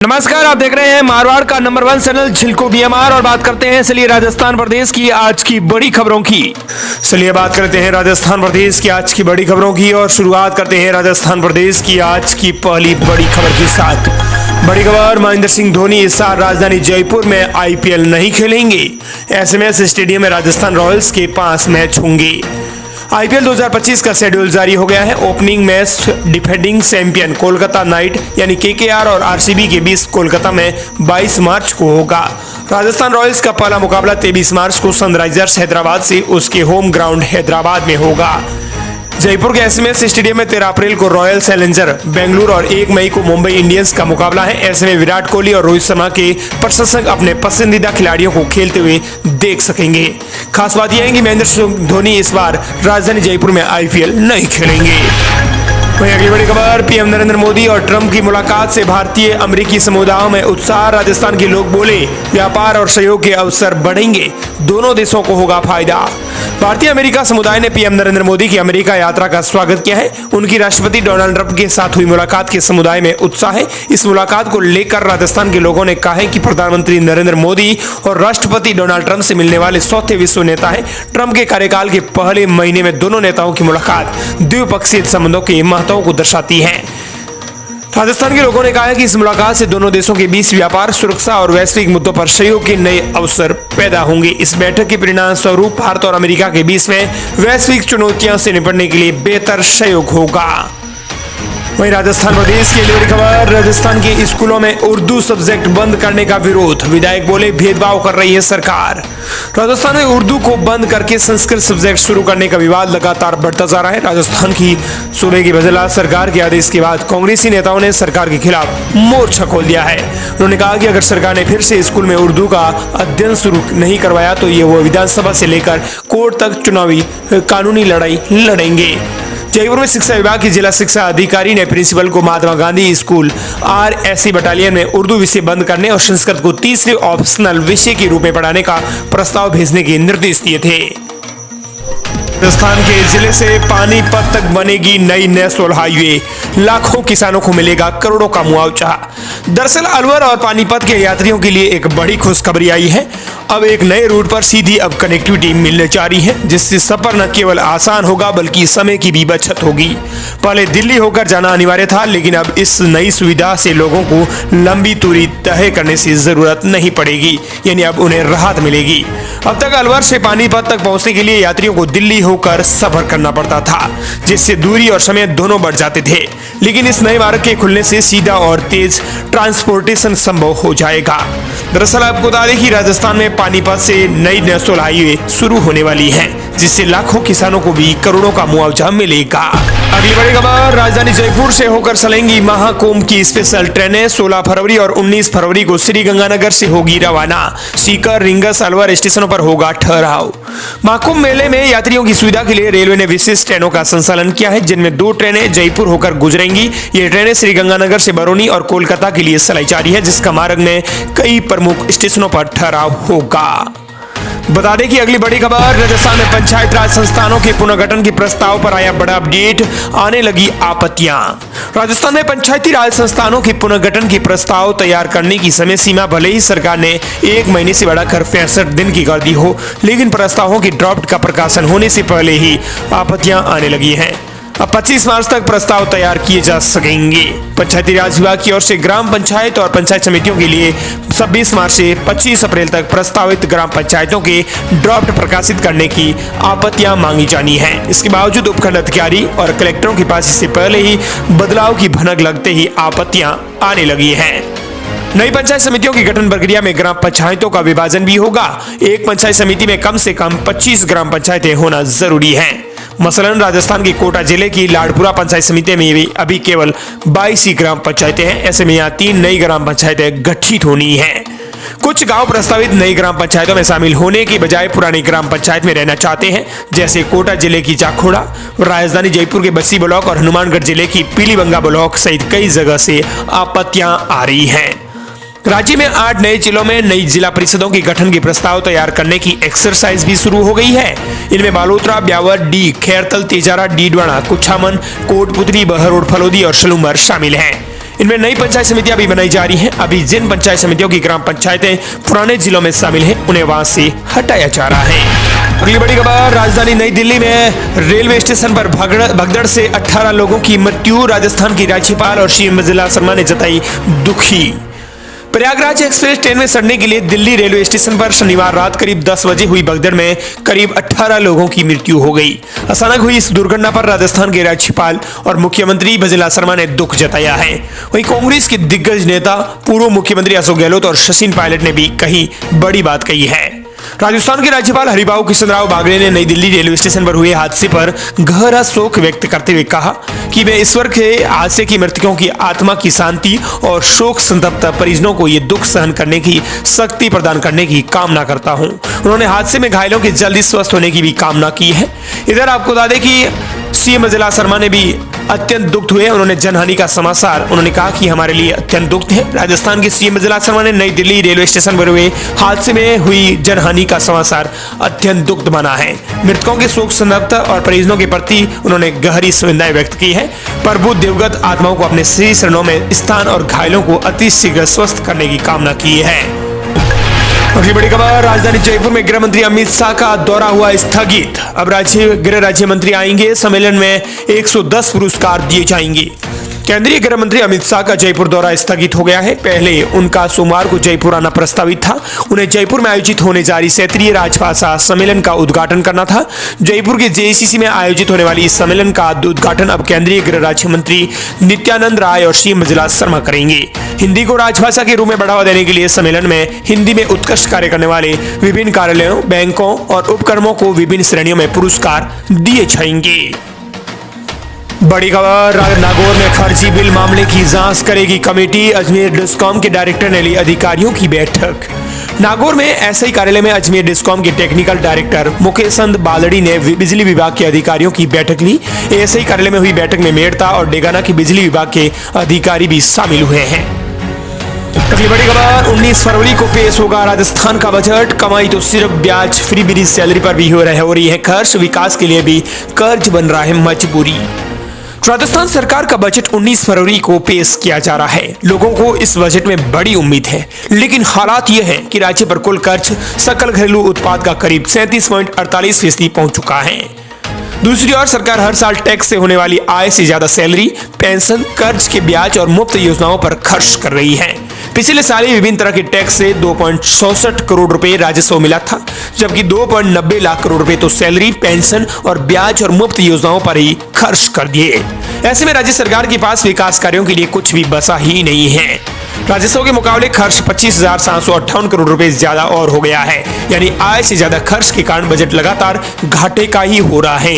नमस्कार, आप देख रहे हैं मारवाड़ का नंबर 1 चैनल छिलको बीएमआर और बात करते हैं चलिए राजस्थान प्रदेश की आज की बड़ी खबरों की। चलिए बात करते हैं राजस्थान प्रदेश की आज की बड़ी खबरों की और शुरुआत करते हैं राजस्थान प्रदेश की आज की पहली बड़ी खबर के साथ। बड़ी खबर, महेंद्र सिंह धोनी इस साल राजधानी जयपुर में आईपीएल नहीं खेलेंगे। एसएमएस स्टेडियम में राजस्थान रॉयल्स के 5 मैच होंगे। आईपीएल 2025 का शेड्यूल जारी हो गया है। Opening match defending champion Kolkata night यानी केकेआर और आरसीबी के बीच कोलकाता में 22 मार्च को होगा। राजस्थान रॉयल्स का पहला मुकाबला 23 मार्च को सनराइजर्स हैदराबाद से उसके होम ग्राउंड हैदराबाद में होगा। जयपुर के एसएमएस स्टेडियम में 13 अप्रैल को रॉयल चैलेंजर बेंगलुरु और 1 मई को मुंबई इंडियंस का मुकाबला है। ऐसे में विराट कोहली और रोहित शर्मा के प्रशंसक अपने पसंदीदा खिलाड़ियों को खेलते हुए देख सकेंगे। खास बात यह है कि महेंद्र सिंह धोनी इस बार राजधानी जयपुर में आईपीएल नहीं खेलेंगे। वहीं अगली बड़ी खबर, पीएम नरेंद्र मोदी और ट्रंप की मुलाकात से भारतीय अमेरिकी समुदायों में उत्साह। राजस्थान के लोग बोले व्यापार और सहयोग के अवसर बढ़ेंगे, दोनों देशों को होगा फायदा। भारतीय अमेरिका समुदाय ने पीएम नरेंद्र मोदी की अमेरिका यात्रा का स्वागत किया है। उनकी राष्ट्रपति डोनाल्ड ट्रंप के साथ हुई मुलाकात के समुदाय में उत्साह है। इस मुलाकात को लेकर राजस्थान के लोगों ने कहा है कि प्रधानमंत्री नरेंद्र मोदी और राष्ट्रपति डोनाल्ड ट्रंप से मिलने वाले चौथे विश्व नेता है। ट्रंप के कार्यकाल के पहले महीने में दोनों नेताओं की मुलाकात द्विपक्षीय संबंधों के महत्व को दर्शाती है। राजस्थान के लोगों ने कहा है कि इस मुलाकात से दोनों देशों के बीच व्यापार, सुरक्षा और वैश्विक मुद्दों पर सहयोग के नए अवसर पैदा होंगे। इस बैठक के परिणाम स्वरूप भारत और अमेरिका के बीच में वैश्विक चुनौतियों से निपटने के लिए बेहतर सहयोग होगा। वहीं राजस्थान प्रदेश की बड़ी खबर, राजस्थान के स्कूलों में उर्दू सब्जेक्ट बंद करने का विरोध। विधायक बोले भेदभाव कर रही है सरकार। राजस्थान में उर्दू को बंद करके संस्कृत सब्जेक्ट शुरू करने का विवाद लगातार बढ़ता जा रहा है। राजस्थान की सूबे की वजलात सरकार के आदेश के बाद कांग्रेसी नेताओं ने सरकार के खिलाफ मोर्चा खोल दिया है। उन्होंने कहा कि अगर सरकार ने फिर से स्कूल में उर्दू का अध्ययन शुरू नहीं करवाया तो ये वो विधानसभा से लेकर कोर्ट तक चुनावी कानूनी लड़ाई लड़ेंगे। जयपुर में शिक्षा विभाग की जिला शिक्षा अधिकारी ने प्रिंसिपल को Mahatma Gandhi school RSC battalion में उर्दू विषय बंद करने और संस्कृत को तीसरे ऑप्शनल विषय के रूप में पढ़ाने का प्रस्ताव भेजने के निर्देश दिए थे। राजस्थान के जिले से पानीपत तक बनेगी नई नेशनल हाईवे, लाखों किसानों को मिलेगा करोड़ों का मुआवजा। दरअसल अलवर और पानीपत के यात्रियों के लिए एक बड़ी खुशखबरी आई है। अब एक नए रूट पर सीधी अब कनेक्टिविटी मिलने जा रही है, जिससे सफर न केवल आसान होगा बल्कि समय की भी बचत होगी। पहले दिल्ली होकर जाना अनिवार्य था, लेकिन अब इस नई सुविधा से लोगों को लंबी दूरी तय करने की जरूरत नहीं पड़ेगी, यानी अब उन्हें राहत मिलेगी। अब तक अलवर से पानीपत तक पहुंचने के लिए यात्रियों को दिल्ली होकर सफर करना पड़ता था, जिससे दूरी और समय दोनों बढ़ जाते थे। लेकिन इस नए मार्ग के खुलने से सीधा और तेज ट्रांसपोर्टेशन संभव हो जाएगा। दरअसल आपको बता दें कि राजस्थान में पानीपत से नई नेशनल हाईवे शुरू होने वाली है, जिससे लाखों किसानों को भी करोड़ों का मुआवजा मिलेगा। अगली बड़ी खबर, राजधानी जयपुर से होकर चलेंगी महाकुंभ की स्पेशल ट्रेनें। 16 फरवरी और 19 फरवरी को श्री गंगानगर से होगी रवाना। सीकर, रिंगस, अलवर स्टेशनों पर होगा ठहराव। महाकुंभ मेले में यात्रियों की सुविधा के लिए रेलवे ने विशेष ट्रेनों का संचालन किया है, जिनमें 2 ट्रेनें जयपुर होकर गुजरेंगी। ये ट्रेनें श्री गंगानगर से बरौनी और कोलकाता के लिए चलाई जा रही है, जिसका मार्ग में कई प्रमुख स्टेशनों पर ठहराव होगा। बता दें कि अगली बड़ी खबर, राजस्थान में पंचायत राज संस्थानों के पुनर्गठन के प्रस्ताव पर आया बड़ा अपडेट, आने लगी आपत्तियां। राजस्थान में पंचायती राज संस्थानों के पुनर्गठन के प्रस्ताव तैयार करने की समय सीमा भले ही सरकार ने 1 महीने से बढ़ाकर 65 दिन की कर दी हो, लेकिन प्रस्तावों की ड्राफ्ट का प्रकाशन होने से पहले ही आपत्तियां आने लगी हैं। अब 25 मार्च तक प्रस्ताव तैयार किए जा सकेंगे। पंचायती राज विभाग की ओर से ग्राम पंचायत और पंचायत समितियों के लिए 26 मार्च से 25 अप्रैल तक प्रस्तावित ग्राम पंचायतों के ड्राफ्ट प्रकाशित करने की आपत्तियां मांगी जानी है। इसके बावजूद उपखंड अधिकारी और कलेक्टरों के पास इससे पहले ही बदलाव की भनक लगते ही आपत्तियां आने लगी हैं। नई पंचायत समितियों की गठन प्रक्रिया में ग्राम पंचायतों का विभाजन भी होगा। एक पंचायत समिति में कम से कम 25 ग्राम पंचायतें होना जरूरी है। मसलन राजस्थान की कोटा जिले की लाडपुरा पंचायत समिति में भी अभी केवल 22 ही ग्राम पंचायतें हैं। ऐसे में यहाँ 3 नई ग्राम पंचायतें गठित होनी हैं। कुछ गांव प्रस्तावित नई ग्राम पंचायतों में शामिल होने की बजाय पुरानी ग्राम पंचायत में रहना चाहते हैं, जैसे कोटा जिले की चाखोड़ा, राजधानी जयपुर के बस्सी ब्लॉक और हनुमानगढ़ जिले की पीलीबंगा ब्लॉक सहित कई जगह से आपत्तियां आ रही हैं। राज्य में 8 नए जिलों में नई जिला परिषदों के गठन के प्रस्ताव तैयार करने की एक्सरसाइज भी शुरू हो गई है। इनमें बालोतरा, ब्यावर, डी, खैरतल, तेजारा, डीडवाना, कुछामन, कोटपुतली, बहरोड, फलोदी और सलूमर शामिल हैं। इनमें नई पंचायत समितियां भी बनाई जा रही हैं। अभी जिन पंचायत समितियों की ग्राम पंचायतें पुराने जिलों में शामिल हैं, उन्हें वहां से हटाया जा रहा है। अगली बड़ी खबर, राजधानी नई दिल्ली में रेलवे स्टेशन पर भगदड़ से 18 लोगों की मृत्यु। राजस्थान की राज्यपाल और सीएम मृदुला सिन्हा ने जताई दुखी। प्रयागराज एक्सप्रेस ट्रेन में सड़ने के लिए दिल्ली रेलवे स्टेशन पर शनिवार रात करीब 10 बजे हुई भगदड़ में करीब 18 लोगों की मृत्यु हो गई। अचानक हुई इस दुर्घटना पर राजस्थान के राज्यपाल और मुख्यमंत्री मृदुला सिन्हा ने दुख जताया है। वहीं कांग्रेस के दिग्गज नेता पूर्व मुख्यमंत्री अशोक गहलोत और सचिन पायलट ने भी कहीं बड़ी बात कही है। राजस्थान के राज्यपाल हरिभाऊ कृष्णराव बागड़े ने नई दिल्ली रेलवे स्टेशन पर हुए हादसे पर गहरा शोक व्यक्त करते हुए कहा कि मैं ईश्वर के हादसे की मृतकों की आत्मा की शांति और शोक संतप्त परिजनों को ये दुख सहन करने की शक्ति प्रदान करने की कामना करता हूं। उन्होंने हादसे में घायलों के जल्दी स्वस्थ होने की भी कामना की है। इधर आपको बता दें कि सीएम मृदुला सिन्हा ने भी अत्यंत दुख हुए। उन्होंने जनहानि का समाचार उन्होंने कहा कि हमारे लिए अत्यंत दुख है। राजस्थान के सीएम मृदुला सिन्हा ने नई दिल्ली रेलवे स्टेशन पर हुए हादसे में हुई जनहानि का समाचार अत्यंत दुख बना है। मृतकों के शोक संतप्त और परिजनों के प्रति उन्होंने गहरी संवेदनाएं व्यक्त की है। प्रभु दिवंगत आत्माओं को अपने श्री चरणों में स्थान और घायलों को अति शीघ्र स्वस्थ करने की कामना की है। अगली बड़ी खबर, राजधानी जयपुर में गृह मंत्री अमित शाह का दौरा हुआ स्थगित। अब गृह राज्य मंत्री आएंगे। सम्मेलन में 110 पुरस्कार दिए जाएंगे। केंद्रीय गृह मंत्री अमित शाह का जयपुर दौरा स्थगित हो गया है। पहले उनका सोमवार को जयपुर आना प्रस्तावित था। उन्हें जयपुर में आयोजित होने जा रही क्षेत्रीय राजभाषा सम्मेलन का उद्घाटन करना था। जयपुर के जेएसीसी में आयोजित होने वाली इस सम्मेलन का उद्घाटन अब केंद्रीय गृह राज्य मंत्री नित्यानंद राय और सीएम मृदुला सिन्हा करेंगे। हिंदी को राजभाषा के रूप में बढ़ावा देने के लिए सम्मेलन में हिंदी में उत्कृष्ट कार्य करने वाले विभिन्न कार्यालयों, बैंकों और उपक्रमों को विभिन्न श्रेणियों में पुरस्कार दिए जाएंगे। बड़ी खबर, नागौर में फर्जी बिल मामले की जांच करेगी कमेटी। अजमेर डिस्कॉम के डायरेक्टर ने ली अधिकारियों की बैठक। नागौर में एसआई कार्यालय में अजमेर डिस्कॉम के टेक्निकल डायरेक्टर मुकेश चंद बालड़ी ने बिजली विभाग के अधिकारियों की बैठक ली। एसआई कार्यालय में हुई बैठक में मेड़ता और डेगाना के बिजली विभाग के अधिकारी भी शामिल हुए हैं। अगली बड़ी खबर, 19 फरवरी को पेश होगा राजस्थान का बजट। कमाई तो सिर्फ ब्याज फ्री बिरी सैलरी पर भी हो रही है खर्च। विकास के लिए भी कर्ज बन रहा है मजबूरी। राजस्थान सरकार का बजट 19 फरवरी को पेश किया जा रहा है। लोगों को इस बजट में बड़ी उम्मीद है, लेकिन हालात यह है कि राज्य पर कुल कर्ज सकल घरेलू उत्पाद का करीब 37.48% पहुंच चुका है। दूसरी ओर सरकार हर साल टैक्स से होने वाली आय से ज्यादा सैलरी, पेंशन, कर्ज के ब्याज और मुफ्त योजनाओं पर खर्च कर रही है। पिछले साल ही विभिन्न तरह के टैक्स से 2.66 करोड़ रुपए राजस्व मिला था, जबकि 2.90 लाख करोड़ रुपए तो सैलरी, पेंशन और ब्याज और मुफ्त योजनाओं पर ही खर्च कर दिए। ऐसे में राज्य सरकार के पास विकास कार्यों के लिए कुछ भी बचा ही नहीं है। राजस्व के मुकाबले खर्च 25,758 करोड़ रुपए ज्यादा और हो गया है। यानी आय से ज्यादा खर्च के कारण बजट लगातार घाटे का ही हो रहा है।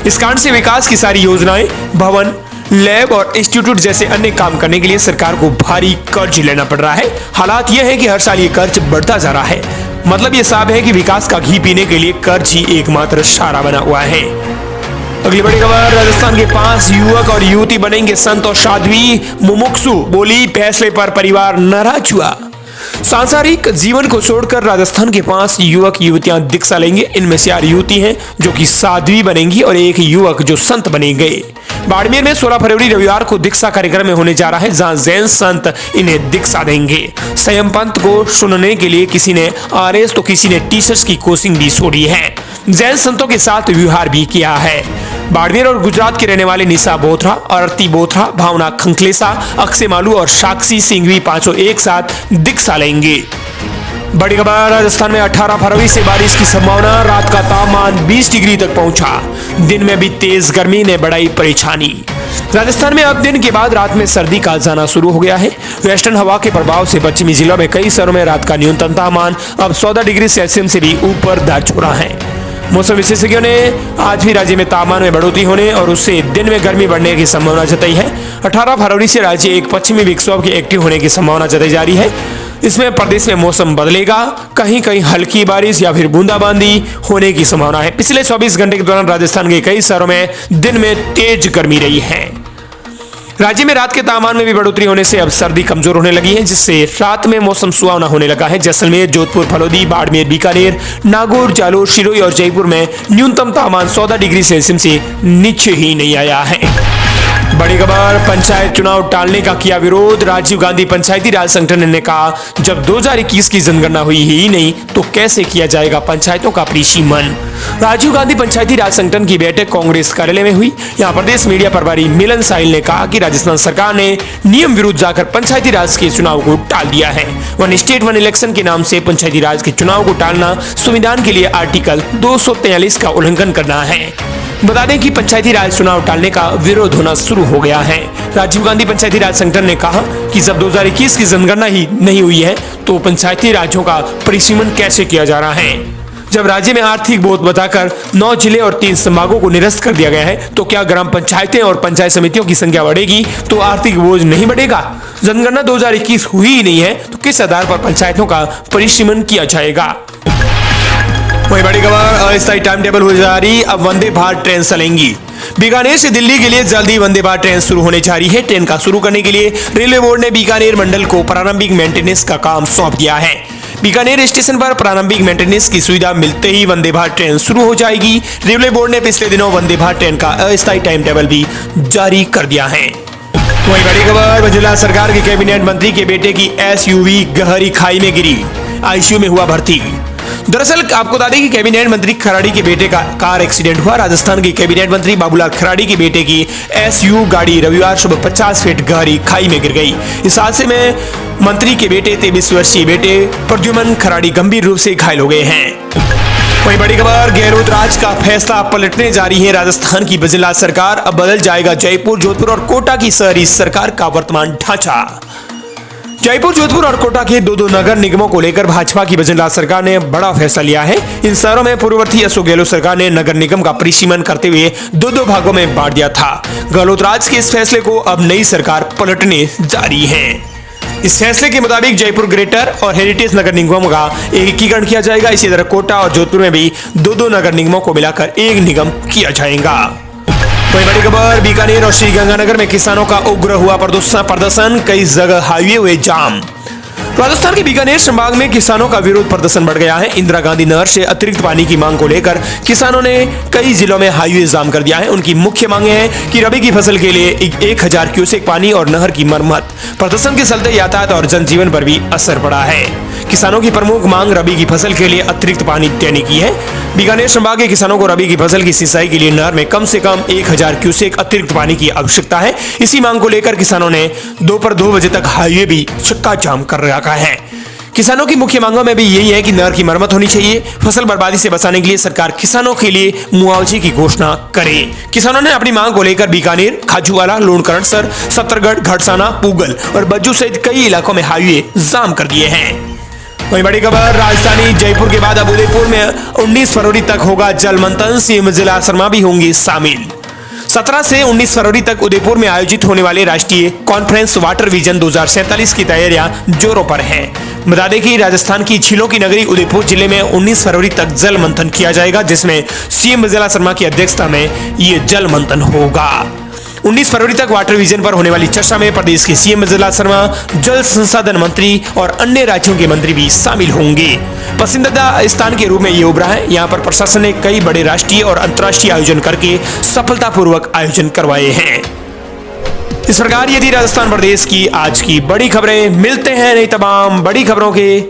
इस कारण से विकास की सारी योजनाएं, भवन, लैब और इंस्टीट्यूट जैसे अन्य काम करने के लिए सरकार को भारी कर्ज लेना पड़ रहा है। हालात यह है कि हर साल ये कर्ज बढ़ता जा रहा है। मतलब ये साफ है कि विकास का घी पीने के लिए कर्ज ही एकमात्र सहारा बना हुआ है। अगली बड़ी खबर, राजस्थान के 5 युवक और युवती बनेंगे संत और साध्वी। मुमुक्षु बोली, फैसले पर परिवार नाराज हुआ। सांसारिक जीवन को छोड़कर राजस्थान के 5 युवक युवतियां दीक्षा लेंगे। इनमें से 4 युवती हैं जो कि साध्वी बनेंगी और 1 युवक जो संत बनेंगे। बाड़मेर में 16 फरवरी रविवार को दीक्षा कार्यक्रम में होने जा रहा है, जहां जैन संत इन्हें दीक्षा देंगे। संयम पंथ को सुनने के लिए किसी ने आरएस तो किसी ने टीचर्स की कोचिंग भी छोड़ी है। जैन संतों के साथ व्यवहार भी किया है। बाड़मेर और गुजरात के रहने वाले निशा बोथरा, आरती बोथरा, भावना खंखलेसा, अक्षय मालू और साक्षी सिंघवी पांचों एक साथ दीक्षा लेंगे। बड़ी खबर, राजस्थान में 18 फरवरी से बारिश की संभावना। रात का तापमान 20 डिग्री तक पहुंचा। दिन में भी तेज गर्मी ने बढ़ाई परेशानी। राजस्थान में अब दिन के बाद रात में सर्दी का जाना शुरू हो गया है। वेस्टर्न हवा के प्रभाव से पश्चिमी जिलों में कई शहरों में रात का न्यूनतम तापमान अब 14 डिग्री सेल्सियस से भी ऊपर दर्ज हो रहा है। मौसम विशेषज्ञों ने आज भी राज्य में तापमान में बढ़ोतरी होने और उससे दिन में गर्मी बढ़ने की संभावना जताई है। 18 फरवरी से राज्य एक पश्चिमी विक्षोभ के एक्टिव होने की संभावना जताई जा रही है। इसमें प्रदेश में मौसम बदलेगा, कहीं कहीं हल्की बारिश या फिर बूंदाबांदी होने की संभावना है। पिछले 24 घंटे के दौरान राजस्थान के कई शहरों में दिन में तेज गर्मी रही है। राज्य में रात के तापमान में भी बढ़ोतरी होने से अब सर्दी कमजोर होने लगी है, जिससे रात में मौसम सुहावना होने लगा है। जैसलमेर, जोधपुर, फलोदी, बाड़मेर, बीकानेर, नागौर, जालोर, सिरोही और जयपुर में न्यूनतम तापमान 14 डिग्री सेल्सियस से नीचे ही नहीं आया है। बड़ी खबर, पंचायत चुनाव टालने का किया विरोध। राजीव गांधी पंचायती राज संगठन ने कहा, जब 2021 की जनगणना हुई ही नहीं तो कैसे किया जाएगा पंचायतों का परिसीमन। राजीव गांधी पंचायती राज संगठन की बैठक कांग्रेस कार्यालय में हुई। यहां प्रदेश मीडिया प्रभारी मिलन साहिल ने कहा कि राजस्थान सरकार ने नियम विरुद्ध जाकर पंचायती राज के चुनाव को टाल दिया है। वन स्टेट वन इलेक्शन के नाम से पंचायती राज के चुनाव को टालना संविधान के लिए आर्टिकल 243 का उल्लंघन करना है। बता दें कि पंचायती राज चुनाव टालने का विरोध होना शुरू हो गया है। राजीव गांधी पंचायती राज संगठन ने कहा कि जब 2021 की जनगणना ही नहीं हुई है तो पंचायती राज्यों का परिसीमन कैसे किया जा रहा है। जब राज्य में आर्थिक बोझ बताकर 9 जिले और 3 संभागों को निरस्त कर दिया गया है तो क्या ग्राम पंचायतें और पंचायत समितियों की संख्या बढ़ेगी तो आर्थिक बोझ नहीं बढ़ेगा। जनगणना 2021 हुई ही नहीं है तो किस आधार पर पंचायतों का परिसीमन किया जाएगा। वही बड़ी खबर, अस्थायी टाइम टेबल हो जारी, अब वंदे भारत ट्रेन चलेंगी। बीकानेर से दिल्ली के लिए जल्द ही वंदे भारत ट्रेन शुरू होने जा रही है। ट्रेन का शुरू करने के लिए रेलवे बोर्ड ने बीकानेर मंडल को प्रारंभिक मेंटेनेंस का काम सौंप दिया है। बीकानेर स्टेशन पर प्रारंभिक मेंटेनेंस की सुविधा मिलते ही वंदे भारत ट्रेन शुरू हो जाएगी। रेलवे बोर्ड ने पिछले दिनों वंदे भारत ट्रेन का अस्थायी टाइम टेबल भी जारी कर दिया है। वही बड़ी खबर, गुजरात सरकार के कैबिनेट मंत्री के बेटे की एसयूवी गहरी खाई में गिरी, आईसीयू में हुआ भर्ती। दरअसल आपको बता दें कि कैबिनेट मंत्री खराड़ी के बेटे का कार एक्सीडेंट हुआ। राजस्थान के कैबिनेट मंत्री बाबूलाल खराड़ी के बेटे की एसयू गाड़ी रविवार सुबह 50 फीट गहरी खाई में गिर गई। इस हादसे में मंत्री के बेटे 23 वर्षीय बेटे प्रद्युमन खराड़ी गंभीर रूप से घायल हो गए हैं। वहीं बड़ी खबर, गहलोत राज का फैसला पलटने जा रही है राजस्थान की बजला सरकार। अब बदल जाएगा जयपुर, जोधपुर और कोटा की शहरी सरकार का वर्तमान ढांचा। जयपुर, जोधपुर और कोटा के दो नगर निगमों को लेकर भाजपा की बजरंग सरकार ने बड़ा फैसला लिया है। इन शहरों में पूर्ववर्ती अशोक गहलोत सरकार ने नगर निगम का परिसीमन करते हुए दो भागों में बांट दिया था। गहलोत राज के इस फैसले को अब नई सरकार पलटने जा रही है। इस फैसले के मुताबिक जयपुर ग्रेटर और हेरिटेज नगर निगमों का एकीकरण किया जाएगा। इसी तरह कोटा और जोधपुर में भी दो नगर निगमों को मिलाकर एक निगम किया जाएगा। वही बड़ी खबर, बीकानेर और श्रीगंगानगर में किसानों का उग्र हुआ प्रदर्शन, कई जगह हाईवे हुए जाम। राजस्थान के बीकानेर संभाग में किसानों का विरोध प्रदर्शन बढ़ गया है। इंदिरा गांधी नहर से अतिरिक्त पानी की मांग को लेकर किसानों ने कई जिलों में हाईवे जाम कर दिया है। उनकी मुख्य मांगे हैं कि रबी की फसल के लिए 1000 क्यूसेक पानी और नहर की मरम्मत। प्रदर्शन के चलते यातायात और जनजीवन पर भी असर पड़ा है। किसानों की प्रमुख मांग रबी की फसल के लिए अतिरिक्त पानी देने की है। बीकानेर संभाग के किसानों को रबी की फसल की सिंचाई के लिए नहर में कम से कम 1000 क्यूसेक अतिरिक्त पानी की आवश्यकता है। इसी मांग को लेकर किसानों ने दोपहर 2 बजे तक हाईवे भी चक्का जाम कर रखा है। किसानों की मुख्य मांगों में भी यही है कि नहर की मरम्मत होनी चाहिए। फसल बर्बादी से बचाने के लिए सरकार किसानों के लिए मुआवजे की घोषणा करे। किसानों ने अपनी मांग को लेकर बीकानेर, खाजूवाला, लोणकरणसर, सत्तरगढ़, घड़साना, पूगल और बज्जू सहित कई इलाकों में हाईवे जाम कर दिए हैं। वहीं बड़ी खबर, राजधानी जयपुर के बाद अब उदयपुर में 19 फरवरी तक होगा जल मंथन, सीएम जिला शर्मा भी होंगे शामिल। 17 से 19 फरवरी तक उदयपुर में आयोजित होने वाले राष्ट्रीय कॉन्फ्रेंस वाटर विजन 2047 की तैयारियां जोरों पर हैं। बता दें कि राजस्थान की झीलों की नगरी उदयपुर जिले में 19 फरवरी तक जल मंथन किया जाएगा, जिसमें सीएम जिला शर्मा की अध्यक्षता में ये जल मंथन होगा। 19 फरवरी तक वाटर विजन पर होने वाली चर्चा में प्रदेश के सीएम जिला शर्मा, जल संसाधन मंत्री और अन्य राज्यों के मंत्री भी शामिल होंगे। पसंदीदा स्थान के रूप में ये उभरा है। यहाँ पर प्रशासन ने कई बड़े राष्ट्रीय और अंतर्राष्ट्रीय आयोजन करके सफलतापूर्वक आयोजन करवाए हैं। इस प्रकार ये थी राजस्थान प्रदेश की आज की बड़ी खबरें। मिलते हैं नई तमाम बड़ी खबरों के